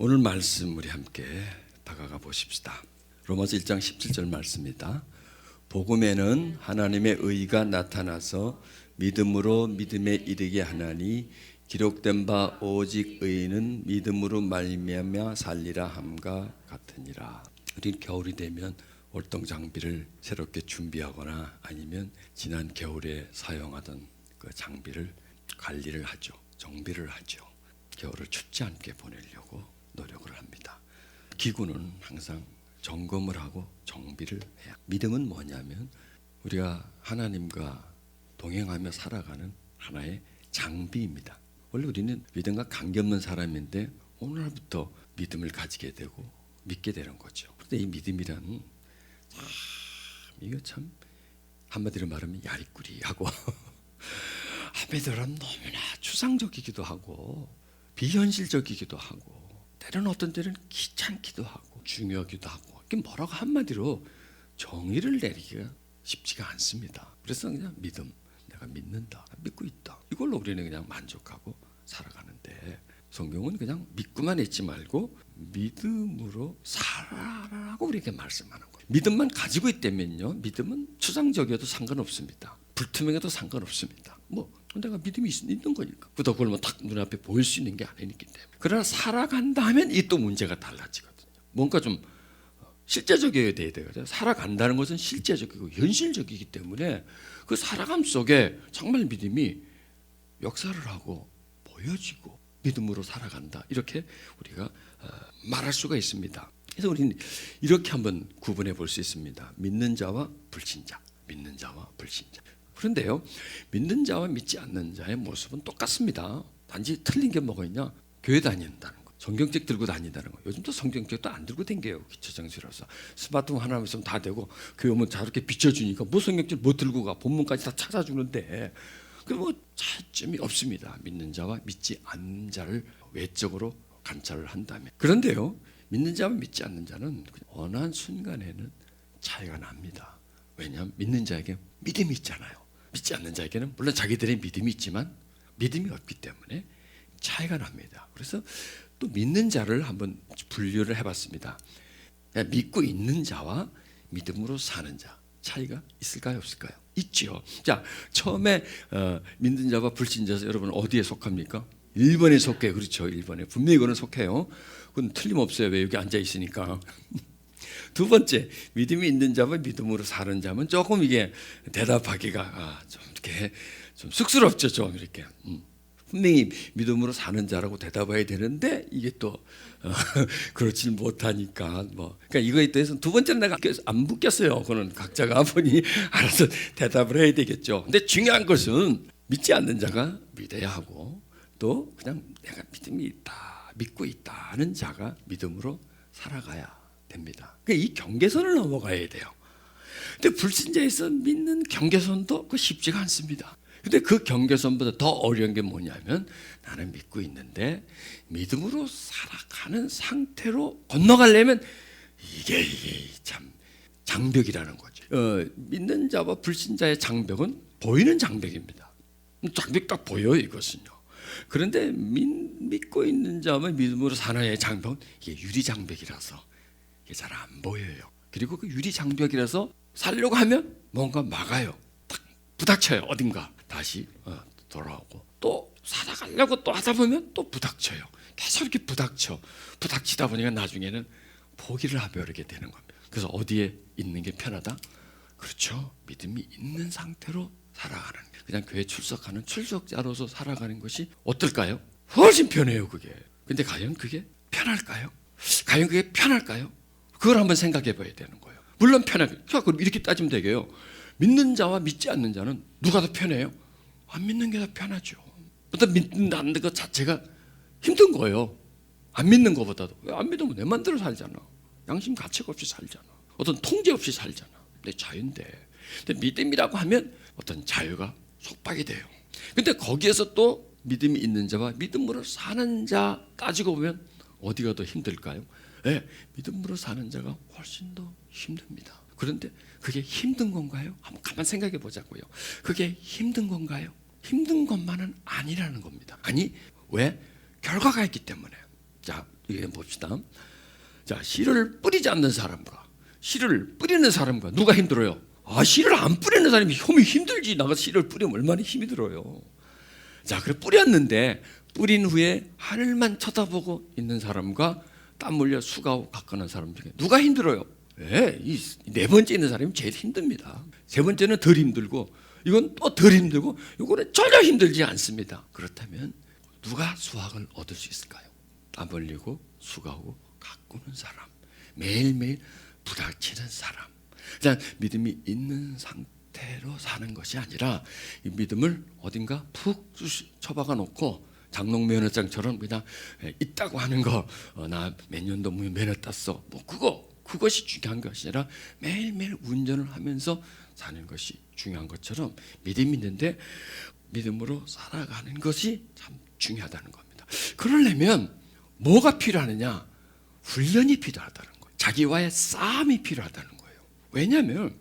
오늘 말씀 우리 함께 다가가 보십시다. 로마서 1장 17절 말씀입니다. 복음에는 하나님의 의가 나타나서 믿음으로 믿음에 이르게 하나니 기록된 바 오직 의인은 믿음으로 말미암아 살리라 함과 같으니라. 우리는 겨울이 되면 월동 장비를 새롭게 준비하거나 아니면 지난 겨울에 사용하던 그 장비를 관리를 하죠. 정비를 하죠. 겨울을 춥지 않게 보내려고 노력을 합니다. 기구는 항상 점검을 하고 정비를 해야. 믿음은 뭐냐면 우리가 하나님과 동행하며 살아가는 하나의 장비입니다. 원래 우리는 믿음과 관계없는 사람인데 오늘부터 믿음을 가지게 되고 믿게 되는 거죠. 그런데 이 믿음이란 이거 참 한마디로 말하면 야리꾸리하고 한마디로 하면 너무나 추상적이기도 하고 비현실적이기도 하고 때로는 어떤 때는 귀찮기도 하고 중요하기도 하고 이게 뭐라고 한마디로 정의를 내리기가 쉽지가 않습니다. 그래서 그냥 믿음, 내가 믿는다, 믿고 있다, 이걸로 우리는 그냥 만족하고 살아가는데 성경은 그냥 믿고만 있지 말고 믿음으로 살아라고 우리에게 말씀하는 거예요. 믿음만 가지고 있다면요, 믿음은 추상적이어도 상관없습니다. 불투명해도 상관없습니다. 내가 믿음이 있는 거니까. 그다 그러면 딱 눈앞에 보일 수 있는 게 아니기 때문에. 그러나 살아간다 하면 이 또 문제가 달라지거든요. 뭔가 좀 실제적이어야 돼요. 살아간다는 것은 실제적이고 현실적이기 때문에 그 살아감 속에 정말 믿음이 역사를 하고 보여지고 믿음으로 살아간다, 이렇게 우리가 말할 수가 있습니다. 그래서 우리는 이렇게 한번 구분해 볼 수 있습니다. 믿는 자와 불신자, 믿는 자와 불신자. 그런데요, 믿는 자와 믿지 않는 자의 모습은 똑같습니다. 단지 틀린 게 뭐가 있냐? 교회 다닌다는 거, 성경책 들고 다닌다는 거. 요즘도 성경책도 안 들고 댕겨요. 기초정치라서 스마트폰 하나 있으면 다 되고, 교회 오면 저렇게 비춰주니까 뭐 성경책 못 들고 가, 본문까지 다 찾아주는데 그 뭐 차이점이 없습니다. 믿는 자와 믿지 않는 자를 외적으로 관찰을 한다면. 그런데요, 믿는 자와 믿지 않는 자는 어느 한 순간에는 차이가 납니다. 왜냐하면 믿는 자에게 믿음이 있잖아요. 믿지 않는 자에게는 물론 자기들의 믿음이 있지만 믿음이 없기 때문에 차이가 납니다. 그래서 또 믿는 자를 한번 분류를 해봤습니다. 믿고 있는 자와 믿음으로 사는 자, 차이가 있을까요, 없을까요? 있죠. 자, 처음에 믿는 자와 불신자, 여러분 어디에 속합니까? 1번에 속해요. 그렇죠. 1번에 분명히 그건 속해요. 그건 틀림없어요. 왜 여기 앉아 있으니까. 두 번째, 믿음이 있는 자와 믿음으로 사는 자면 조금 이게 대답하기가 좀 이렇게 좀 쑥스럽죠. 좀 이렇게 분명히 믿음으로 사는 자라고 대답해야 되는데 이게 또 그렇지 못하니까 그러니까 이거에 대해서는 두 번째는 내가 안 묻겠어요. 그거는 각자가 본인이 알아서 대답을 해야 되겠죠. 근데 중요한 것은 믿지 않는 자가 믿어야 하고 또 그냥 내가 믿음이 있다, 믿고 있다는 자가 믿음으로 살아가야 됩니다. 그러니까 이 경계선을 넘어가야 돼요. 근데 불신자에서 믿는 경계선도 쉽지가 않습니다. 근데 그 경계선보다 더 어려운 게 뭐냐면 나는 믿고 있는데 믿음으로 살아가는 상태로 건너가려면 이게 참 장벽이라는 거죠. 믿는 자와 불신자의 장벽은 보이는 장벽입니다. 장벽 딱 보여요, 이것은요. 그런데 믿고 있는 자와 믿음으로 사나의 장벽은 이게 유리 장벽이라서 이게 잘 안 보여요. 그리고 그 유리 장벽이라서 살려고 하면 뭔가 막아요. 딱 부닥쳐요. 어딘가 다시 돌아오고 또 살아가려고 또 하다 보면 또 부닥쳐요. 계속 이렇게 부닥치다 보니까 나중에는 포기를 하려게 되는 겁니다. 그래서 어디에 있는 게 편하다? 그렇죠. 믿음이 있는 상태로 살아가는, 그냥 교회 출석하는 출석자로서 살아가는 것이 어떨까요? 훨씬 편해요, 그게. 근데 과연 그게 편할까요? 그걸 한번 생각해 봐야 되는 거예요. 물론 편하게. 그럼 이렇게 따지면 되게요. 믿는 자와 믿지 않는 자는 누가 더 편해요? 안 믿는 게 더 편하죠. 어떤 믿는다는 것 자체가 힘든 거예요. 안 믿는 것보다도. 왜 안 믿으면 내 맘대로 살잖아. 양심 가책 없이 살잖아. 어떤 통제 없이 살잖아. 내 자유인데. 근데 믿음이라고 하면 어떤 자유가 속박이 돼요. 근데 거기에서 또 믿음이 있는 자와 믿음으로 사는 자 따지고 보면 어디가 더 힘들까요? 네, 믿음으로 사는 자가 훨씬 더 힘듭니다. 그런데 그게 힘든 건가요? 한번 가만 생각해 보자고요. 그게 힘든 건가요? 힘든 것만은 아니라는 겁니다. 아니, 왜? 결과가 있기 때문에. 자, 얘기해 봅시다. 자, 씨를 뿌리지 않는 사람과 씨를 뿌리는 사람과 누가 힘들어요? 씨를 안 뿌리는 사람이 힘들지. 나가 씨를 뿌리면 얼마나 힘이 들어요. 자, 그래 뿌렸는데 뿌린 후에 하늘만 쳐다보고 있는 사람과 땀 흘려 수고하고 가까운 사람 중에 누가 힘들어요? 이 네 번째 있는 사람이 제일 힘듭니다. 세 번째는 덜 힘들고 이건 또 덜 힘들고 이거는 전혀 힘들지 않습니다. 그렇다면 누가 수확을 얻을 수 있을까요? 땀 흘리고 수고하고 가꾸는 사람, 매일매일 부닥치는 사람. 자, 믿음이 있는 상태로 사는 것이 아니라 이 믿음을 어딘가 푹 처박아 놓고 장롱 면허장처럼 그냥 있다고 하는 거, 나 몇 년도 면허 땄어. 뭐 그것이 중요한 것이 아니라 매일매일 운전을 하면서 사는 것이 중요한 것처럼 믿음이 있는데 믿음으로 살아가는 것이 참 중요하다는 겁니다. 그러려면 뭐가 필요하느냐? 훈련이 필요하다는 거예요. 자기와의 싸움이 필요하다는 거예요. 왜냐하면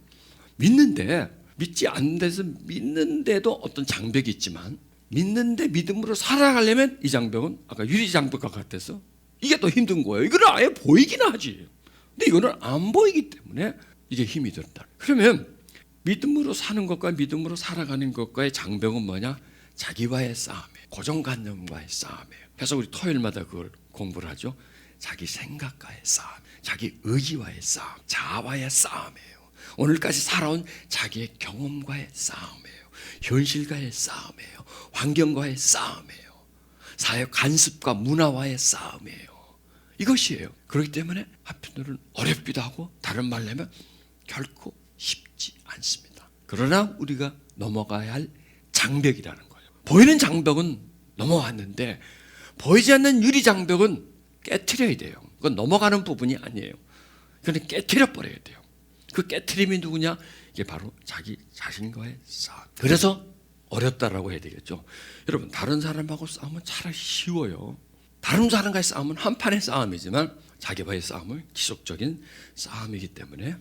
믿는데 믿지 않는 데서 믿는데도 어떤 장벽이 있지만 믿는데 믿음으로 살아가려면 이 장벽은 아까 유리 장벽과 같아서 이게 더 힘든 거예요. 이거는 아예 보이긴 하지. 근데 이거는 안 보이기 때문에 이게 힘이 들다. 그러면 믿음으로 사는 것과 믿음으로 살아가는 것과의 장벽은 뭐냐? 자기와의 싸움이에요. 고정관념과의 싸움이에요. 그래서 우리 토요일마다 그걸 공부를 하죠. 자기 생각과의 싸움, 자기 의지와의 싸움, 자아와의 싸움이에요. 오늘까지 살아온 자기의 경험과의 싸움이에요. 현실과의 싸움이에요. 환경과의 싸움이에요. 사회 관습과 문화와의 싸움이에요. 이것이에요. 그렇기 때문에 한편으로는 어렵기도 하고 다른 말로 하면 결코 쉽지 않습니다. 그러나 우리가 넘어가야 할 장벽이라는 거예요. 보이는 장벽은 넘어왔는데 보이지 않는 유리 장벽은 깨트려야 돼요. 그건 넘어가는 부분이 아니에요. 그건 깨트려 버려야 돼요. 그 깨트림이 누구냐? 이게 바로 자기 자신과의 싸움. 그래서 어렵다라고 해야 되겠죠. 여러분, 다른 사람하고 싸우면 차라리 쉬워요. 다른 사람과의 싸움은 한판의 싸움이지만 자기와의 싸움은 지속적인 싸움이기 때문에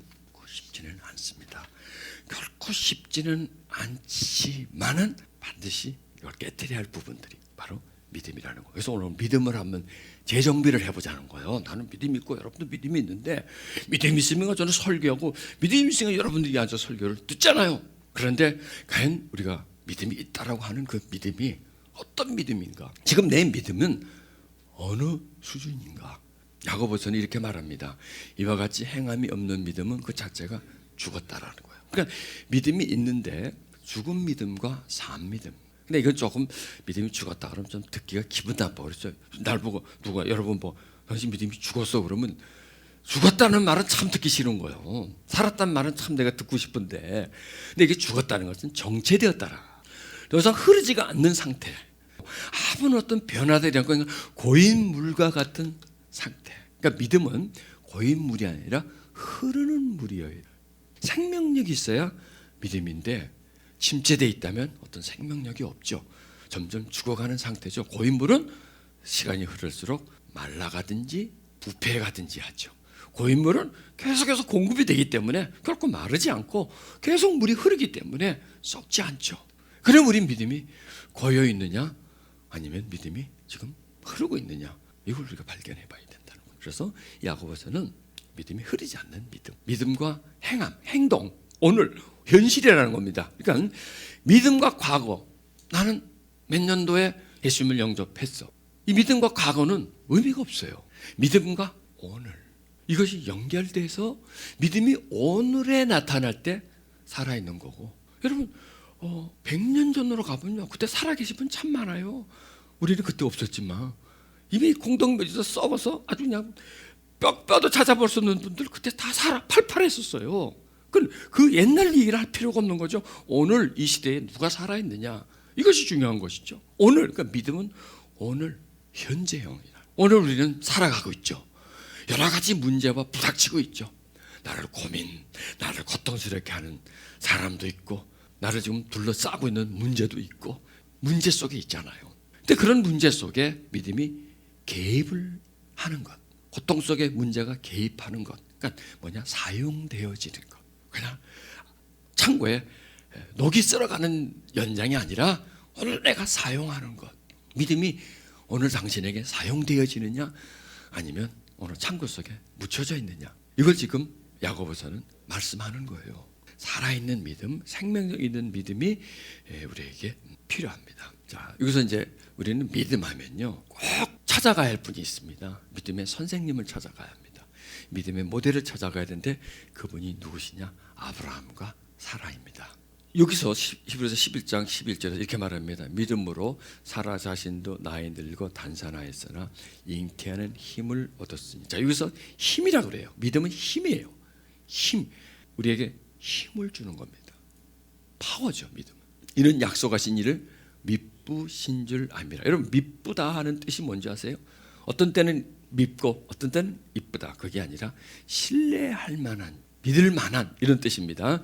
쉽지는 않습니다. 결코 쉽지는 않지만은 반드시 이걸 깨뜨려야 할 부분들이 바로 믿음이라는 거예요. 그래서 오늘 믿음을 한번 재정비를 해보자는 거예요. 나는 믿음이 있고 여러분도 믿음이 있는데 믿음이 있으면 저는 설교하고 믿음이 있으면 여러분들이 앉아 설교를 듣잖아요. 그런데 과연 우리가 믿음이 있다라고 하는 그 믿음이 어떤 믿음인가? 지금 내 믿음은 어느 수준인가? 야고보서는 이렇게 말합니다. 이와 같이 행함이 없는 믿음은 그 자체가 죽었다라는 거예요. 그러니까 믿음이 있는데 죽은 믿음과 산 믿음. 근데 이건 조금 믿음이 죽었다 그러면 좀 듣기가 기분 나빠. 그렇죠? 날 보고 누가 여러분 당신 믿음이 죽었어 그러면 죽었다는 말은 참 듣기 싫은 거예요. 살았다는 말은 참 내가 듣고 싶은데 근데 이게 죽었다는 것은 정체되었다라. 더 이상 흐르지가 않는 상태. 아무런 어떤 변화되지 않고 고인물과 같은 상태. 그러니까 믿음은 고인물이 아니라 흐르는 물이에요. 생명력이 있어야 믿음인데 침체되어 있다면 어떤 생명력이 없죠. 점점 죽어가는 상태죠. 고인물은 시간이 흐를수록 말라가든지 부패가든지 하죠. 고인물은 계속해서 공급이 되기 때문에 결코 마르지 않고 계속 물이 흐르기 때문에 썩지 않죠. 그럼 우리 믿음이 고여 있느냐 아니면 믿음이 지금 흐르고 있느냐 이걸 우리가 발견해 봐야 된다는 거예요. 그래서 야고보서는 믿음이 흐르지 않는 믿음, 믿음과 행함, 행동, 오늘 현실이라는 겁니다. 그러니까 믿음과 과거, 나는 몇 년도에 예수님을 영접했어. 이 믿음과 과거는 의미가 없어요. 믿음과 오늘, 이것이 연결돼서 믿음이 오늘에 나타날 때 살아있는 거고. 여러분 100년 전으로 가보면 그때 살아계신 분 참 많아요. 우리는 그때 없었지만 이미 공동묘지에서 썩어서 아주 그냥 뼈도 찾아볼 수 없는 분들 그때 다 팔팔했었어요. 그 옛날 얘기를 할 필요가 없는 거죠. 오늘 이 시대에 누가 살아있느냐 이것이 중요한 것이죠. 오늘, 그러니까 믿음은 오늘 현재형이다. 오늘 우리는 살아가고 있죠. 여러 가지 문제와 부닥치고 있죠. 나를 나를 고통스럽게 하는 사람도 있고 나를 지금 둘러싸고 있는 문제도 있고 문제 속에 있잖아요. 근데 그런 문제 속에 믿음이 개입을 하는 것, 고통 속에 문제가 개입하는 것, 그러니까 뭐냐, 사용되어지는 것. 그냥 창고에 녹이 쓸어가는 연장이 아니라 오늘 내가 사용하는 것. 믿음이 오늘 당신에게 사용되어지느냐 아니면 오늘 창고 속에 묻혀져 있느냐? 이걸 지금 야고보서는 말씀하는 거예요. 살아있는 믿음, 생명력 있는 믿음이 우리에게 필요합니다. 자, 여기서 이제 우리는 믿음하면요 꼭 찾아가야 할 분이 있습니다. 믿음의 선생님을 찾아가야 합니다. 믿음의 모델을 찾아가야 되는데 그분이 누구시냐? 아브라함과 사라입니다. 여기서 히브리서 11장 11절에 이렇게 말합니다. 믿음으로 사라 자신도 나이 들고 단산하였으나 잉태하는 힘을 얻었으니. 자, 여기서 힘이라고 그래요. 믿음은 힘이에요. 힘, 우리에게 힘을 주는 겁니다. 파워죠, 믿음은. 이는 약속하신 일을 믿부신 줄 압니다. 여러분, 믿부다 하는 뜻이 뭔지 아세요? 어떤 때는 믿고 어떤 때는 이쁘다. 그게 아니라 신뢰할 만한, 믿을 만한 이런 뜻입니다.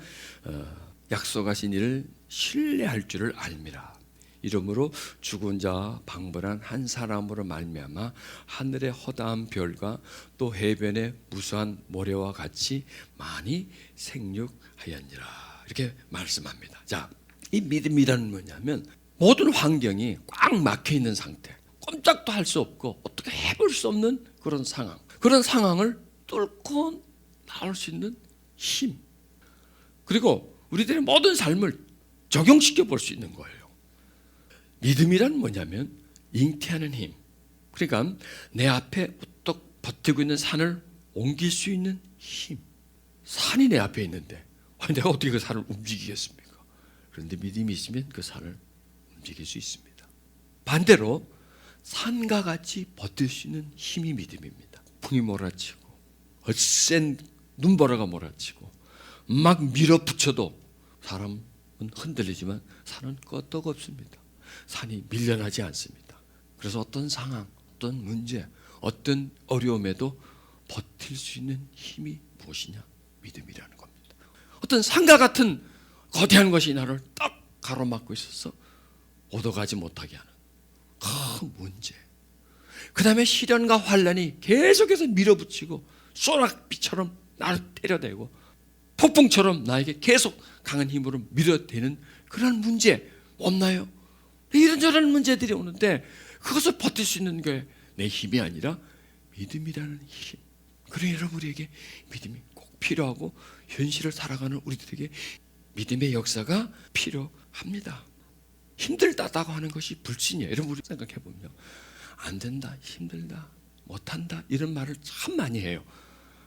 약속하신 일을 신뢰할 줄을 알미라. 이러므로 죽은 자 방불한 한 사람으로 말미암아 하늘의 허다한 별과 또 해변의 무수한 모래와 같이 많이 생육하였니라. 이렇게 말씀합니다. 자, 이 믿음이라는 뭐냐면 모든 환경이 꽉 막혀 있는 상태, 꼼짝도 할 수 없고 어떻게 해볼 수 없는 그런 상황, 그런 상황을 뚫고 나올 수 있는 힘, 그리고 우리들의 모든 삶을 적용시켜 볼 수 있는 거예요. 믿음이란 뭐냐면 잉태하는 힘. 그러니까 내 앞에 우뚝 버티고 있는 산을 옮길 수 있는 힘. 산이 내 앞에 있는데 내가 어떻게 그 산을 움직이겠습니까? 그런데 믿음이 있으면 그 산을 움직일 수 있습니다. 반대로 산과 같이 버틸 수 있는 힘이 믿음입니다. 풍이 몰아치고 얼센 눈보라가 몰아치고 막 밀어붙여도 사람은 흔들리지만 산은 끄떡없습니다. 산이 밀려나지 않습니다. 그래서 어떤 상황, 어떤 문제, 어떤 어려움에도 버틸 수 있는 힘이 무엇이냐? 믿음이라는 겁니다. 어떤 산과 같은 거대한 것이 나를 딱 가로막고 있어서 오도가지 못하게 하는 큰 문제, 그 다음에 시련과 환난이 계속해서 밀어붙이고 소낙비처럼 나를 때려대고 폭풍처럼 나에게 계속 강한 힘으로 밀어대는 그런 문제 없나요? 이런저런 문제들이 오는데 그것을 버틸 수 있는 게 내 힘이 아니라 믿음이라는 힘. 그러니 여러분, 우리에게 믿음이 꼭 필요하고 현실을 살아가는 우리들에게 믿음의 역사가 필요합니다. 힘들다고 하는 것이 불신이에요. 여러분, 우리 생각해 보면 안 된다, 힘들다, 못한다 이런 말을 참 많이 해요.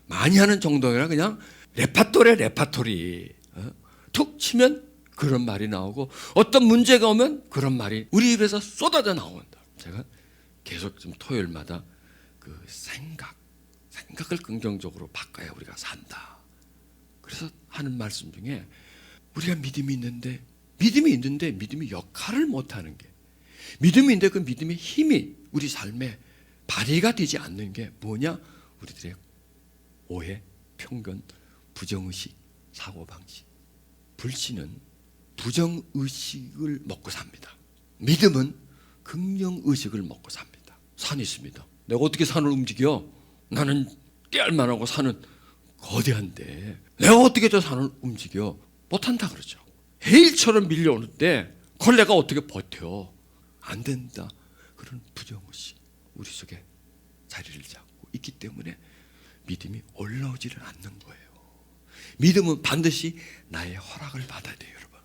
많이 하는 정도가 그냥 레파토리 툭 치면 그런 말이 나오고 어떤 문제가 오면 그런 말이 우리 입에서 쏟아져 나온다. 제가 계속 좀 토요일마다 그 생각을 긍정적으로 바꿔야 우리가 산다. 그래서 하는 말씀 중에 우리가 믿음이 있는데 믿음이 역할을 못하는 게, 믿음이 있는데 그 믿음의 힘이 우리 삶에 발휘가 되지 않는 게 뭐냐? 우리들의 오해, 편견, 부정의식, 사고방식. 불신은 부정의식을 먹고 삽니다. 믿음은 긍정의식을 먹고 삽니다. 산이 있습니다. 내가 어떻게 산을 움직여? 나는 깨알만하고 산은 거대한데 내가 어떻게 저 산을 움직여? 못한다 그러죠. 해일처럼 밀려오는데 그걸 내가 어떻게 버텨? 안 된다. 그런 부정의식 우리 속에 자리를 잡고 있기 때문에 믿음이 올라오지를 않는 거예요. 믿음은 반드시 나의 허락을 받아야 돼요, 여러분.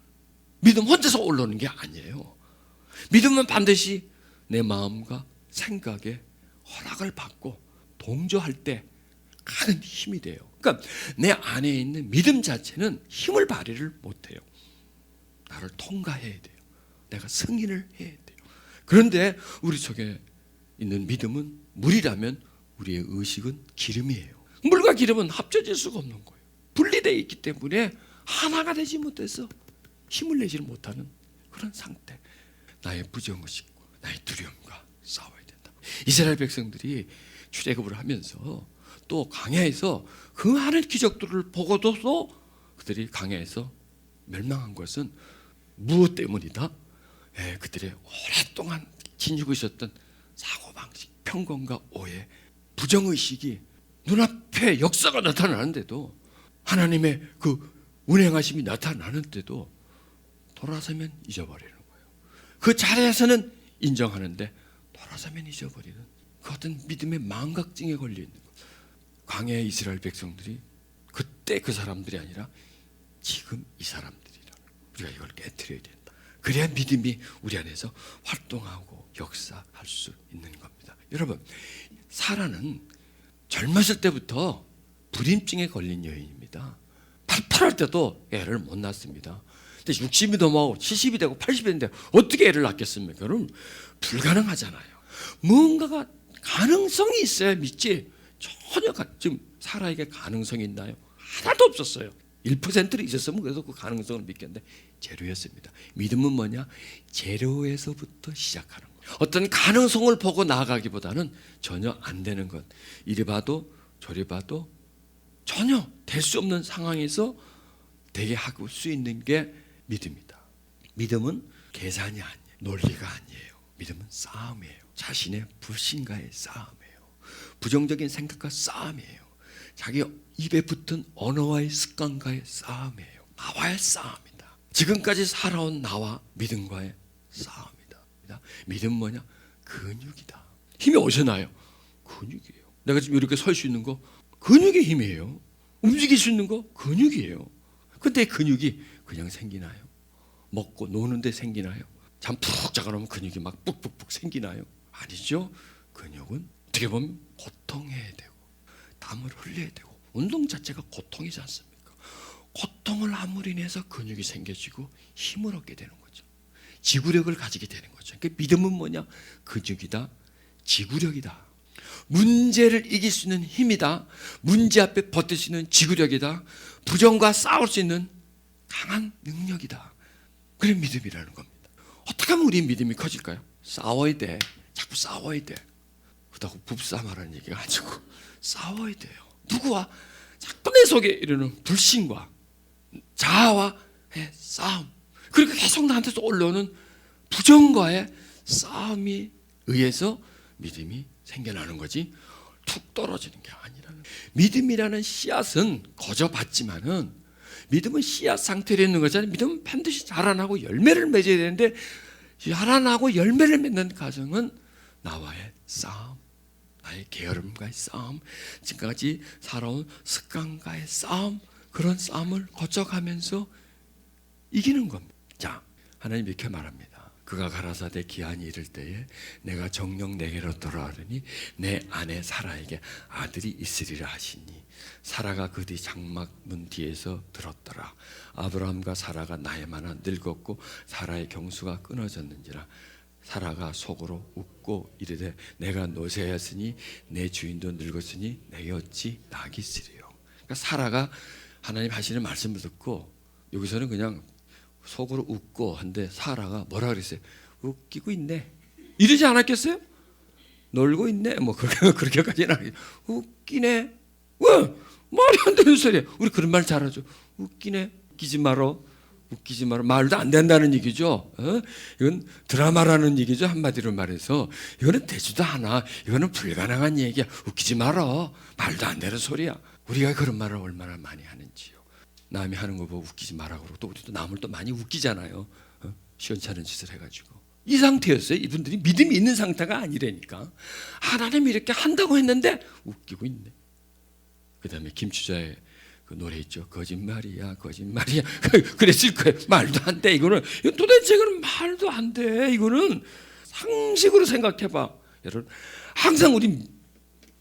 믿음 혼자서 올라오는 게 아니에요. 믿음은 반드시 내 마음과 생각에 허락을 받고 동조할 때 큰 힘이 돼요. 그러니까 내 안에 있는 믿음 자체는 힘을 발휘를 못해요. 나를 통과해야 돼요. 내가 승인을 해야 돼요. 그런데 우리 속에 있는 믿음은 물이라면 우리의 의식은 기름이에요. 물과 기름은 합쳐질 수가 없는 거예요. 분리되어 있기 때문에 하나가 되지 못해서 힘을 내지를 못하는 그런 상태. 나의 부정의식과 나의 두려움과 싸워야 된다. 이스라엘 백성들이 출애굽을 하면서 또 광야에서 그 많은 기적들을 보고도 그들이 광야에서 멸망한 것은 무엇 때문이다? 그들의 오랫동안 지니고 있었던 사고방식, 편견과 오해, 부정의식이 눈앞에 역사가 나타나는데도, 하나님의 그 운행하심이 나타나는데도 돌아서면 잊어버리는 거예요. 그 자리에서는 인정하는데 돌아서면 잊어버리는 그 어떤 믿음의 망각증에 걸려 있는 것. 광야의 이스라엘 백성들이 그때 그 사람들이 아니라 지금 이 사람들이라는 거. 우리가 이걸 깨트려야 된다. 그래야 믿음이 우리 안에서 활동하고 역사할 수 있는 겁니다. 여러분, 사라는 젊었을 때부터 불임증에 걸린 여인입니다. 팔팔할 때도 애를 못 낳습니다. 근데 60이 넘어가고 70이 되고 80이 됐는데 어떻게 애를 낳겠습니까? 그럼 불가능하잖아요. 뭔가가 가능성이 있어야 믿지. 전혀 지금 사라에게 가능성이 있나요? 하나도 없었어요. 1%를 있었으면 그래도 그 가능성을 믿겠는데 제로였습니다. 믿음은 뭐냐? 제로에서부터 시작하는 거예요. 어떤 가능성을 보고 나아가기보다는 전혀 안 되는 것, 이리 봐도 저리 봐도 전혀 될 수 없는 상황에서 되게 할 수 있는 게 믿음이다. 믿음은 계산이 아니에요. 논리가 아니에요. 믿음은 싸움이에요. 자신의 불신과의 싸움이에요. 부정적인 생각과 싸움이에요. 자기 입에 붙은 언어와의 습관과의 싸움이에요. 나와의 싸움이다. 지금까지 살아온 나와 믿음과의 싸움이다. 믿음은 뭐냐? 근육이다. 힘이 어디서 나요? 근육이에요. 내가 지금 이렇게 설 수 있는 거 근육의 힘이에요. 움직일 수 있는 거 근육이에요. 근데 근육이 그냥 생기나요? 먹고 노는데 생기나요? 잠 푹 자고 나면 근육이 막 푹푹푹 생기나요? 아니죠. 근육은 어떻게 보면 고통해야 되고 땀을 흘려야 되고 운동 자체가 고통이지 않습니까? 고통을 함으로 인해서 근육이 생겨지고 힘을 얻게 되는 거죠. 지구력을 가지게 되는 거죠. 그러니까 믿음은 뭐냐? 근육이다. 지구력이다. 문제를 이길 수 있는 힘이다. 문제 앞에 버틸 수 있는 지구력이다. 부정과 싸울 수 있는 강한 능력이다. 그게 믿음이라는 겁니다. 어떻게 하면 우리 믿음이 커질까요? 싸워야 돼. 자꾸 싸워야 돼. 그렇다고 부부싸움하라는 얘기가 아니고 싸워야 돼요. 누구와? 자꾸 내 속에 이르는 불신과 자아와의 싸움, 그리고 계속 나한테서 올라오는 부정과의 싸움이 의해서 믿음이 생겨나는 거지 툭 떨어지는 게 아니라는. 믿음이라는 씨앗은 거저 받지만은 믿음은 씨앗 상태로 있는 거잖아요. 믿음은 반드시 자라나고 열매를 맺어야 되는데 자라나고 열매를 맺는 과정은 나와의 싸움, 나의 게으름과의 싸움, 지금까지 살아온 습관과의 싸움, 그런 싸움을 거쳐가면서 이기는 겁니다. 자, 하나님 이렇게 말합니다. 그가 가라사대 기한이 이를 때에 내가 정녕 내게로 돌아오리니 내 아내 사라에게 아들이 있으리라 하시니 사라가 그 뒤 장막문 뒤에서 들었더라. 아브라함과 사라가 나이마나 늙었고 사라의 경수가 끊어졌는지라. 사라가 속으로 웃고 이르되 내가 노쇠하였으니 내 주인도 늙었으니 내게 어찌 낙이 있으리요. 그러니까 사라가 하나님 하시는 말씀을 듣고 여기서는 그냥 속으로 웃고 한데 사라가 뭐라 그랬어요? 웃기고 있네. 이러지 않았겠어요? 놀고 있네. 뭐 그렇게까지는 아니죠. 웃기네. 왜? 말이 안 되는 소리야. 우리 그런 말 잘하죠. 웃기네. 웃기지 말어. 웃기지 말어. 말도 안 된다는 얘기죠. 이건 드라마라는 얘기죠. 한마디로 말해서 이거는 되지도 않아. 이거는 불가능한 얘기야. 웃기지 말어. 말도 안 되는 소리야. 우리가 그런 말을 얼마나 많이 하는지요. 남이 하는 거 보고 웃기지 말라고 그러고 또 우리도 남을 또 많이 웃기잖아요. 시원찮은 짓을 해가지고. 이 상태였어요. 이분들이 믿음이 있는 상태가 아니라니까. 하나님이 이렇게 한다고 했는데 웃기고 있네. 그 다음에 김추자의 그 노래 있죠. 거짓말이야 거짓말이야. 그랬을 거예요. 말도 안 돼. 이거는 도대체 이거는 말도 안 돼. 이거는 상식으로 생각해봐. 여러분 항상 우리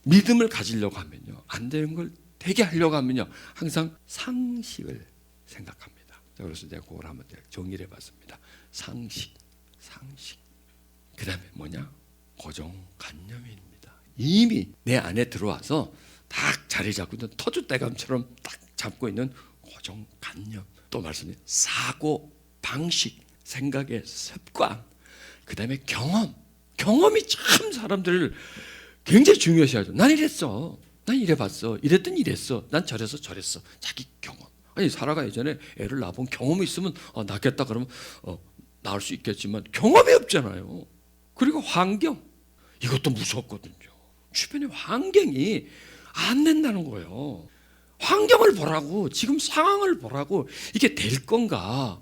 믿음을 가지려고 하면요, 안 되는 걸 되게 하려고 하면요, 항상 상식을 생각합니다. 자, 그래서 내가 그걸 한번 정리를 해봤습니다. 상식. 그 다음에 뭐냐? 고정관념입니다. 이미 내 안에 들어와서 딱 자리 잡고 있는 터줏대감처럼 딱 잡고 있는 고정관념. 또 말씀드린 사고 방식, 생각의 습관, 그 다음에 경험이 참 사람들을 굉장히 중요시하죠. 난 이랬어. 난 이래봤어. 이랬더니 이랬어. 난 저랬어. 자기 경험. 아니 사라가 예전에 애를 낳아본 경험이 있으면 낳겠다 그러면 낳을 수 있겠지만 경험이 없잖아요. 그리고 환경. 이것도 무섭거든요. 주변의 환경이 안 된다는 거예요. 환경을 보라고. 지금 상황을 보라고. 이게 될 건가.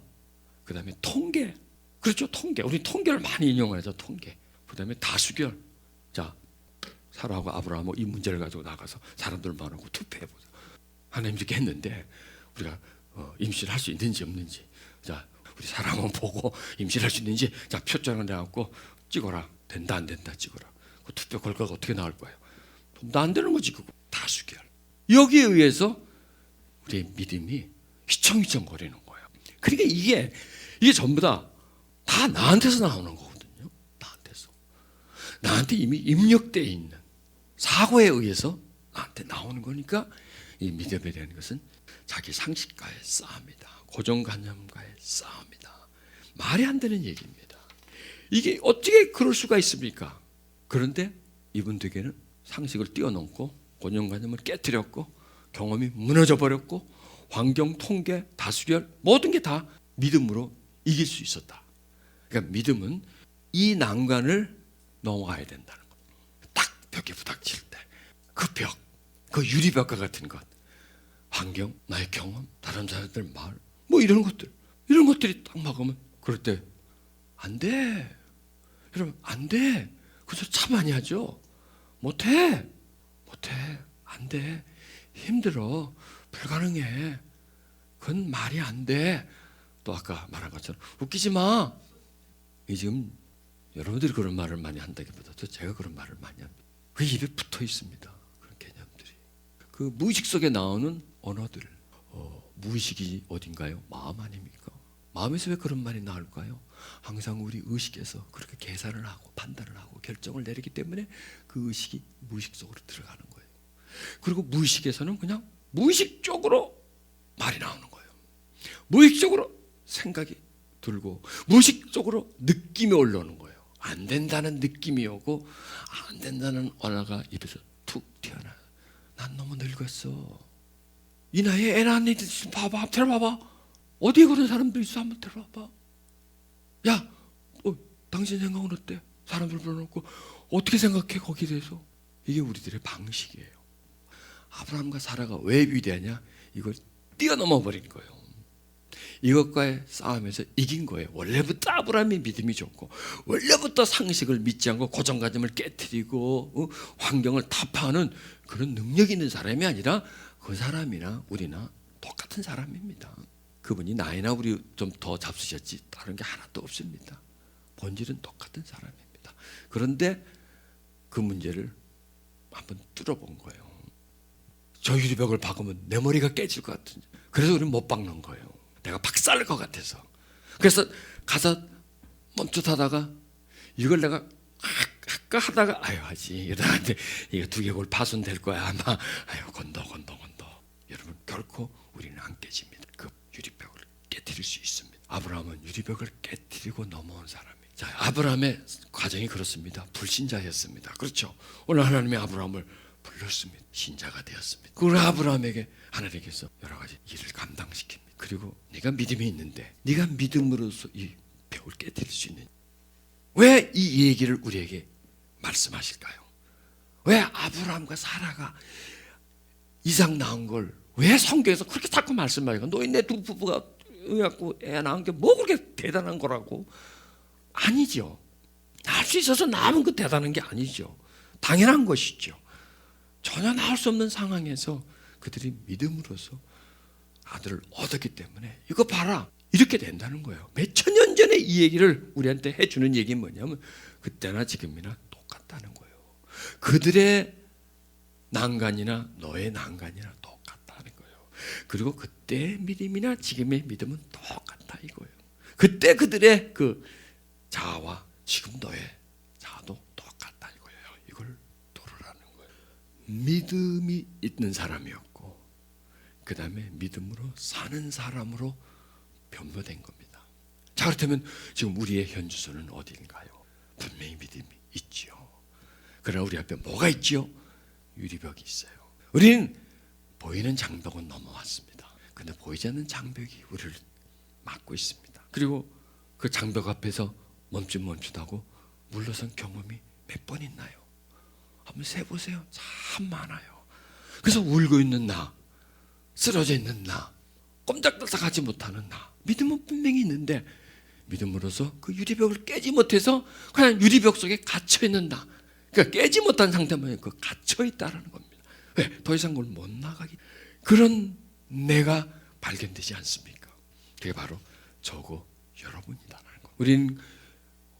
그 다음에 통계. 그렇죠. 통계. 우리 통계를 많이 인용하죠. 통계. 그 다음에 다수결. 자, 사라하고 아브라함은 이 문제를 가지고 나가서 사람들 많고 투표해보자. 하나님께 했는데 우리가 임신할 수 있는지 없는지, 자 우리 사람 한번 보고 임신할 수 있는지 자 표장을 내갖고 찍어라. 된다 안 된다 찍어라. 그 투표 결과가 어떻게 나올 거예요? 나 안 되는 거지. 그거 다수결. 여기에 의해서 우리의 믿음이 휘청휘청 거리는 거예요. 그러니까 이게 전부 다 나한테서 나오는 거거든요. 나한테 이미 입력되어 있는 사고에 의해서 나한테 나오는 거니까 이 믿음에 대한 것은 자기 상식과의 싸움이다. 고정관념과의 싸움이다. 말이 안 되는 얘기입니다. 이게 어떻게 그럴 수가 있습니까? 그런데 이분들에게는 상식을 뛰어넘고 고정관념을 깨뜨렸고 경험이 무너져 버렸고 환경, 통계, 다수결 모든 게 다 믿음으로 이길 수 있었다. 그러니까 믿음은 이 난관을 넘어가야 된다는 것. 딱 벽에 부닥칠 때 그 벽, 그 유리벽과 같은 것, 환경, 나의 경험, 다른 사람들 말, 뭐 이런 것들이 딱 막으면 그럴 때 안 돼. 여러분 안 돼. 그래서 참 많이 하죠. 못해, 안 돼. 힘들어, 불가능해. 그건 말이 안 돼. 또 아까 말한 것처럼 웃기지 마. 이 지금 여러분들이 그런 말을 많이 한다기보다도 제가 그런 말을 많이 합니다. 그 입에 붙어 있습니다. 그런 개념들이. 그 무의식 속에 나오는 언어들. 무의식이 어딘가요? 마음 아닙니까? 마음에서 왜 그런 말이 나올까요? 항상 우리 의식에서 그렇게 계산을 하고 판단을 하고 결정을 내리기 때문에 그 의식이 무의식 속으로 들어가는 거예요. 그리고 무의식에서는 그냥 무의식적으로 말이 나오는 거예요. 무의식적으로 생각이 들고 무의식적으로 느낌이 올라오는 거예요. 안 된다는 느낌이 오고 안 된다는 언어가 입에서 툭 튀어나와요. 난 너무 늙었어. 이 나이에 애 낳는 애들 봐봐, 들어봐봐. 어디에 그런 사람들 있어? 한번 들어봐봐. 야, 당신 생각은 어때? 사람들 불러놓고 어떻게 생각해 거기에 대해서? 이게 우리들의 방식이에요. 아브라함과 사라가 왜 위대하냐? 이걸 뛰어넘어 버린 거예요. 이것과의 싸움에서 이긴 거예요. 원래부터 아브라함이 믿음이 좋고 원래부터 상식을 믿지 않고 고정관념을 깨트리고 환경을 타파하는 그런 능력 있는 사람이 아니라 그 사람이나 우리나 똑같은 사람입니다. 그분이 나이나 우리 좀 더 잡수셨지 다른 게 하나도 없습니다. 본질은 똑같은 사람입니다. 그런데 그 문제를 한번 뚫어본 거예요. 저 유리벽을 박으면 내 머리가 깨질 것 같은. 그래서 우리는 못 박는 거예요. 내가 박살날 것 같아서. 그래서 가서 멈칫하다가 이걸 내가 할까 하다가 아유 하지 이러다가 이거 두개골 파손될 거야 아마. 아유 건더. 여러분 결코 우리는 안 깨집니다. 그 유리벽을 깨트릴 수 있습니다. 아브라함은 유리벽을 깨트리고 넘어온 사람이에요. 자, 아브라함의 과정이 그렇습니다. 불신자였습니다. 그렇죠. 오늘 하나님이 아브라함을 불렀습니다. 신자가 되었습니다. 그리고 아브라함에게 하나님께서 여러 가지 일을 감당시킵니다. 그리고 네가 믿음이 있는데 네가 믿음으로써 이 벽을 깨뜨릴 수 있는. 왜 이 얘기를 우리에게 말씀하실까요? 왜 아브라함과 사라가 이삭 낳은 걸 왜 성경에서 그렇게 자꾸 말씀하니까 노인네 두 부부가 갖고 애 낳은 게 뭐 그렇게 대단한 거라고? 아니죠. 낳을 수 있어서 낳으면 그 대단한 게 아니죠. 당연한 것이죠. 전혀 낳을 수 없는 상황에서 그들이 믿음으로써 아들을 얻었기 때문에 이거 봐라 이렇게 된다는 거예요. 몇천 년 전에 이 얘기를 우리한테 해주는 얘기는 뭐냐면 그때나 지금이나 똑같다는 거예요. 그들의 난간이나 너의 난간이나 똑같다는 거예요. 그리고 그때의 믿음이나 지금의 믿음은 똑같다 이거예요. 그때 그들의 그 자아와 지금 너의 자아도 똑같다 이거예요. 이걸 도르라는 거예요. 믿음이 있는 사람이었고 그 다음에 믿음으로 사는 사람으로 변모된 겁니다. 자, 그렇다면 지금 우리의 현주소는 어디인가요? 분명히 믿음이 있지요. 그러나 우리 앞에 뭐가 있지요? 유리벽이 있어요. 우리는 보이는 장벽은 넘어왔습니다. 그런데 보이지 않는 장벽이 우리를 막고 있습니다. 그리고 그 장벽 앞에서 멈칫하고 물러선 경험이 몇 번 있나요? 한번 세보세요. 참 많아요. 그래서 울고 있는 나, 쓰러져 있는 나, 꼼짝달싹하지 못하는 나, 믿음은 분명히 있는데 믿음으로써 그 유리벽을 깨지 못해서 그냥 유리벽 속에 갇혀 있는 나. 그러니까 그러니까 깨지 못한 상태면 그 갇혀 있다라는 겁니다. 왜? 더 이상 그걸 못 나가기. 그런 내가 발견되지 않습니까? 그게 바로 저고 여러분이다라는 거. 우린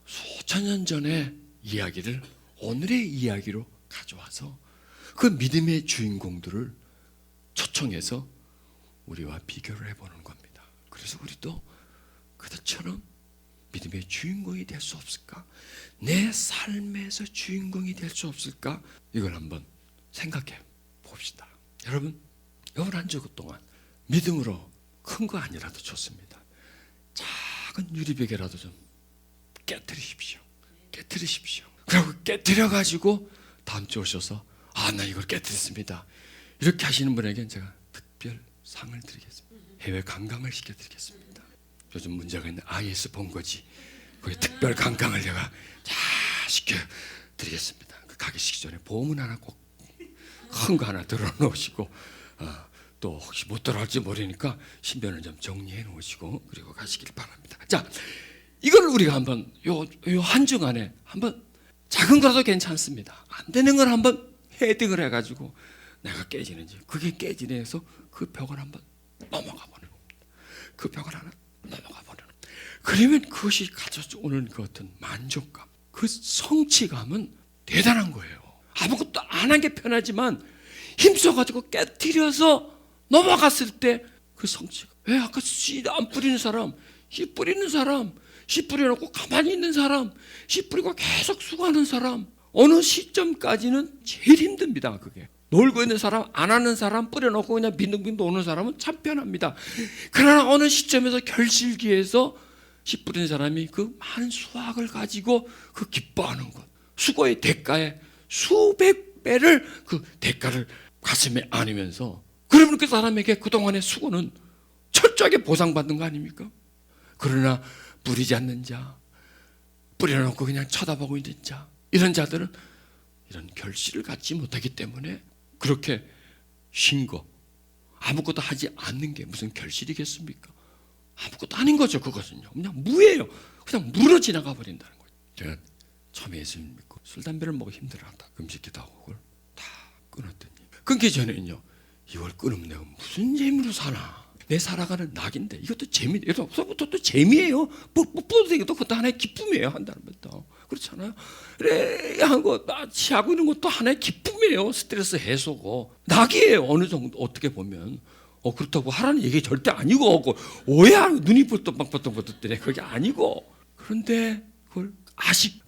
수천 년 전의 이야기를 오늘의 이야기로 가져와서 그 믿음의 주인공들을 초청해서 우리와 비교를 해보는 겁니다. 그래서 우리도 그들처럼 믿음의 주인공이 될 수 없을까? 내 삶에서 주인공이 될 수 없을까? 이걸 한번 생각해 봅시다. 여러분 한 주 동안 믿음으로 큰 거 아니라도 좋습니다. 작은 유리벽이라도 좀 깨트리십시오. 그리고 깨트려가지고 다음 주에 오셔서 나 이걸 깨트렸습니다. 이렇게 하시는 분에게는 제가 특별 상을 드리겠습니다. 해외 관광을 시켜드리겠습니다. 요즘 문제가 있는 IS 본거지 거기 특별 관광을 제가 다 시켜드리겠습니다. 그 가기 전에 보험은 하나 꼭 큰 거 하나 들어놓으시고 또 혹시 못 들어갈지 모르니까 신변을 좀 정리해 놓으시고 그리고 가시길 바랍니다. 자, 이걸 우리가 한번 요 한 주간에 한번 작은 거라도 괜찮습니다. 안 되는 걸 한번 헤딩을 해가지고 내가 깨지는지 그게 깨지네서 그 벽을 한번 넘어가 보는 겁니다. 그 벽을 하나 넘어가 보는. 그러면 그것이 가져오는 그 어떤 만족감, 그 성취감은 대단한 거예요. 아무것도 안 한 게 편하지만 힘써가지고 깨트려서 넘어갔을 때 그 성취감. 왜 아까 씨 안 뿌리는 사람, 씨 뿌리는 사람, 씨 뿌려놓고 가만히 있는 사람, 씨 뿌리고 계속 수고하는 사람, 어느 시점까지는 제일 힘듭니다. 그게 놀고 있는 사람, 안 하는 사람, 뿌려놓고 그냥 빈둥빈둥 노는 사람은 참 편합니다. 그러나 어느 시점에서 결실기에서 씨 뿌리는 사람이 그 많은 수확을 가지고 그 기뻐하는 것, 수고의 대가에 수백 배를 그 대가를 가슴에 안으면서, 그러면 그 사람에게 그동안의 수고는 철저하게 보상받는 거 아닙니까? 그러나 뿌리지 않는 자, 뿌려놓고 그냥 쳐다보고 있는 자, 이런 자들은 이런 결실을 갖지 못하기 때문에 그렇게 쉰 거, 아무것도 하지 않는 게 무슨 결실이겠습니까? 아무것도 아닌 거죠. 그것은요 그냥 무예요. 그냥 물어 지나가 버린다는 거예요. 제가 처음에 예수님 믿고 술 담배를 먹고 힘들어한다 금식기도 하고 그걸 다 끊었더니, 끊기 전에는요 이걸 끊으면 내가 무슨 재미로 사나, 내 살아가는 낙인데 이것도 재미, 여기서부터 또 재미예요. 뽀뽀도 이것도 그것도 하나의 기쁨이에요. 한다는 것도 그렇잖아요. 그래 한거 취하고 있는 것도 하나의 기쁨이에요. 스트레스 해소고 낙이에요. 어느 정도 어떻게 보면 그렇다고 하라는 얘기 절대 아니고, 오해하고 눈이 벌떡벌떡 때려 그게 아니고, 그런데 그걸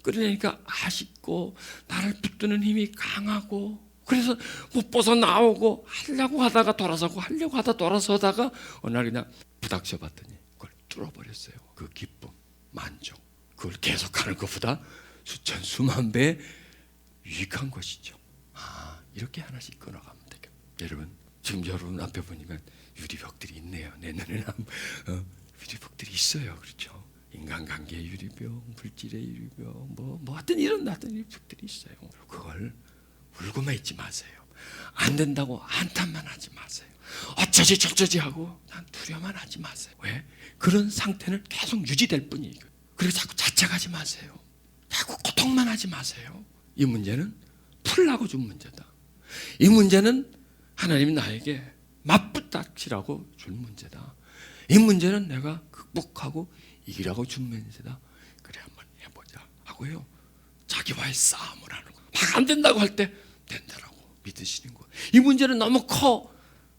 끓이니까 아쉽고 나를 붙드는 힘이 강하고, 그래서 못 벗어나오고 하려고 하다가 돌아서고 하려고 하다 돌아서다가 어느 날 그냥 부닥쳐 봤더니 그걸 뚫어버렸어요. 그 기쁨, 만족, 그걸 계속하는 것보다 수천 수만 배 유익한 것이죠. 이렇게 하나씩 끊어가면 되겠다. 여러분 지금 여러분 앞에 보니까 유리벽들이 있네요. 내 눈에는 유리벽들이 있어요. 그렇죠? 인간관계의 유리벽, 물질의 유리벽, 뭐 하여튼 이런 유리벽들이 있어요. 그걸 울고만 있지 마세요. 안 된다고 한탄만 하지 마세요. 어쩌지 저쩌지 하고 난 두려워만 하지 마세요. 왜? 그런 상태는 계속 유지될 뿐이에요. 그리고 자꾸 자책하지 마세요. 자꾸 고통만 하지 마세요. 이 문제는 풀라고 준 문제다. 이 문제는 하나님이 나에게 맞붙닥치라고 준 문제다. 이 문제는 내가 극복하고 이기라고 준 문제다. 그래 한번 해보자 하고요. 자기와의 싸움을 하는 거. 막 안 된다고 할 때 된다라고 믿으시는 거. 이 문제는 너무 커.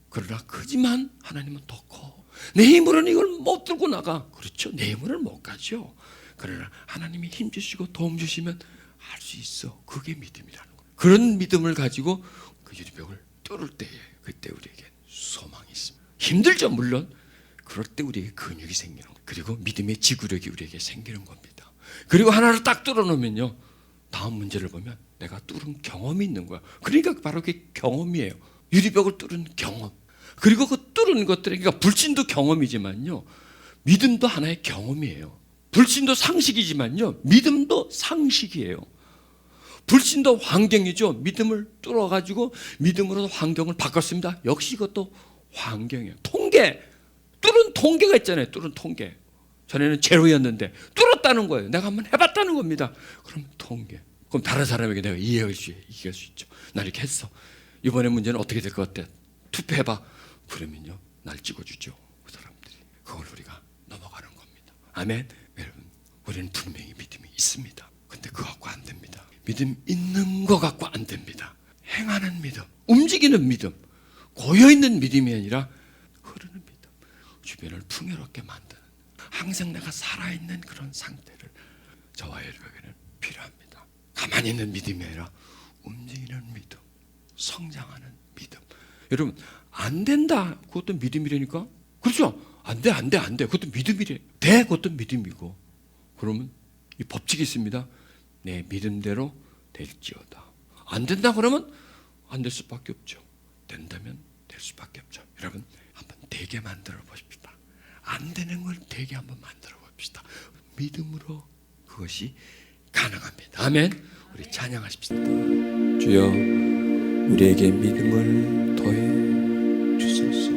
그러나 크지만 하나님은 더 커. 내 힘으로는 이걸 못 들고 나가. 그렇죠. 내 힘으로는 못 가죠. 그러나 하나님이 힘 주시고 도움 주시면 할 수 있어. 그게 믿음이라는 거예요. 그런 믿음을 가지고 그 유리벽을 뚫을 때에 그때 우리에게 소망이 있습니다. 힘들죠 물론. 그럴 때 우리에게 근육이 생기는 거예요. 그리고 믿음의 지구력이 우리에게 생기는 겁니다. 그리고 하나를 딱 뚫어놓으면요 다음 문제를 보면 내가 뚫은 경험이 있는 거야. 그러니까 바로 그게 경험이에요. 유리벽을 뚫은 경험. 그리고 그 뚫은 것들이, 그러니까 불신도 경험이지만요 믿음도 하나의 경험이에요. 불신도 상식이지만요 믿음도 상식이에요. 불신도 환경이죠. 믿음을 뚫어가지고 믿음으로 환경을 바꿨습니다. 역시 이것도 환경이에요. 통계, 뚫은 통계가 있잖아요. 뚫은 통계. 전에는 제로였는데 뚫었다는 거예요. 내가 한번 해봤다는 겁니다. 그럼 통계. 그럼 다른 사람에게 내가 이해할 수 있죠. 나 이렇게 했어. 이번에 문제는 어떻게 될 것 같아? 투표해봐. 그러면요, 날 찍어주죠. 그 사람들이. 그걸 우리가 넘어가는 겁니다. 아멘. 여러분, 우리는 분명히 믿음이 있습니다. 근데 그거 갖고 안 됩니다. 믿음 있는 거 갖고 안 됩니다. 행하는 믿음, 움직이는 믿음, 고여있는 믿음이 아니라 흐르는 믿음, 주변을 풍요롭게 만드는, 항상 내가 살아있는 그런 상태를 저와 여러분에게는 필요합니다. 가만히 있는 믿음이 아니라 움직이는 믿음, 성장하는 믿음. 여러분, 안 된다, 그것도 믿음이라니까. 그렇죠? 안 돼. 그것도 믿음이래. 돼, 그것도 믿음이고. 그러면 이 법칙이 있습니다. 내 믿음대로 될지어다. 안 된다 그러면 안 될 수밖에 없죠. 된다면 될 수밖에 없죠. 여러분, 한번 되게 만들어 보십시다. 안 되는 걸 되게 한번 만들어 봅시다. 믿음으로 그것이 가능합니다. 아멘. 우리 찬양하십시다. 주여, 우리에게 믿음을 더해 주소서.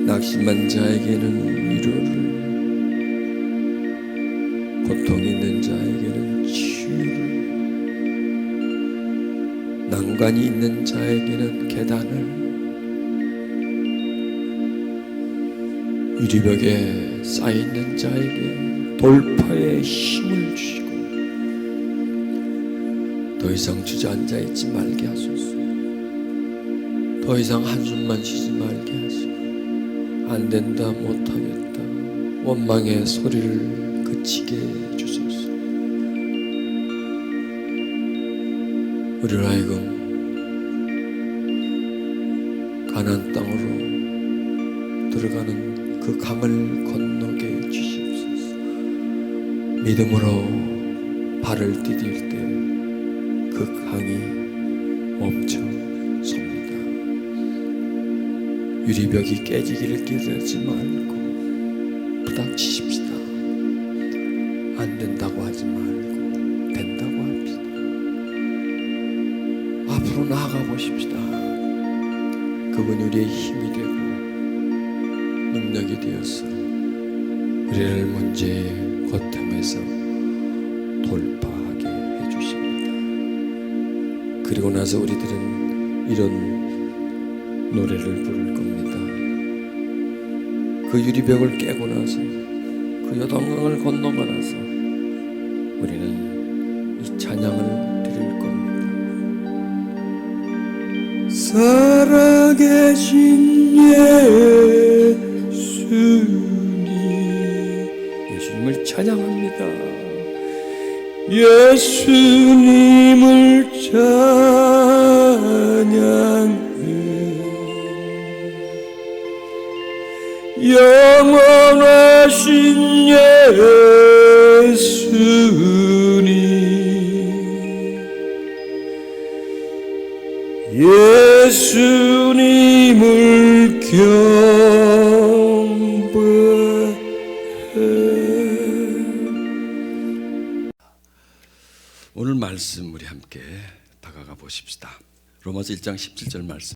낙심한 자에게는 위로를, 고통 있는 자에게는 치유를, 난관이 있는 자에게는 계단을, 유리벽에 쌓여있는 자에게 돌파의 힘을 주시고, 더 이상 주저앉아 있지 말게 하소서. 더 이상 한숨만 쉬지 말게 하시고, 안 된다, 못하겠다, 원망의 소리를 그치게 해주소서. 우리를 하여금 가나안 땅으로 들어가는 그 강을 건너게 해주시옵소서. 믿음으로 발을 디딜 때 그 강이 멈춰 섭니다. 유리벽이 깨지기를 기다리지 말고 부닥치십시다. 안 된다고 하지 말고 된다고 합시다. 앞으로 나아가 보십시다. 그분이 우리의 힘이 되고 능력이 되어서 우리를 문제의 고통에서 돌파하게 해주십니다. 그리고 나서 우리들은 이런 노래를 부를 겁니다. 그 유리벽을 깨고 나서, 그 요단강을 건너고 나서 우리는 이 찬양을 드릴 겁니다. 살아계신 예수님을 찬양합니다. 예수님을 찬양해. 영원하신 예수님, 예수님을 경배해. 오늘 말씀 우리 함께 다가가 보십시다. 로마서 1장 17절 말씀.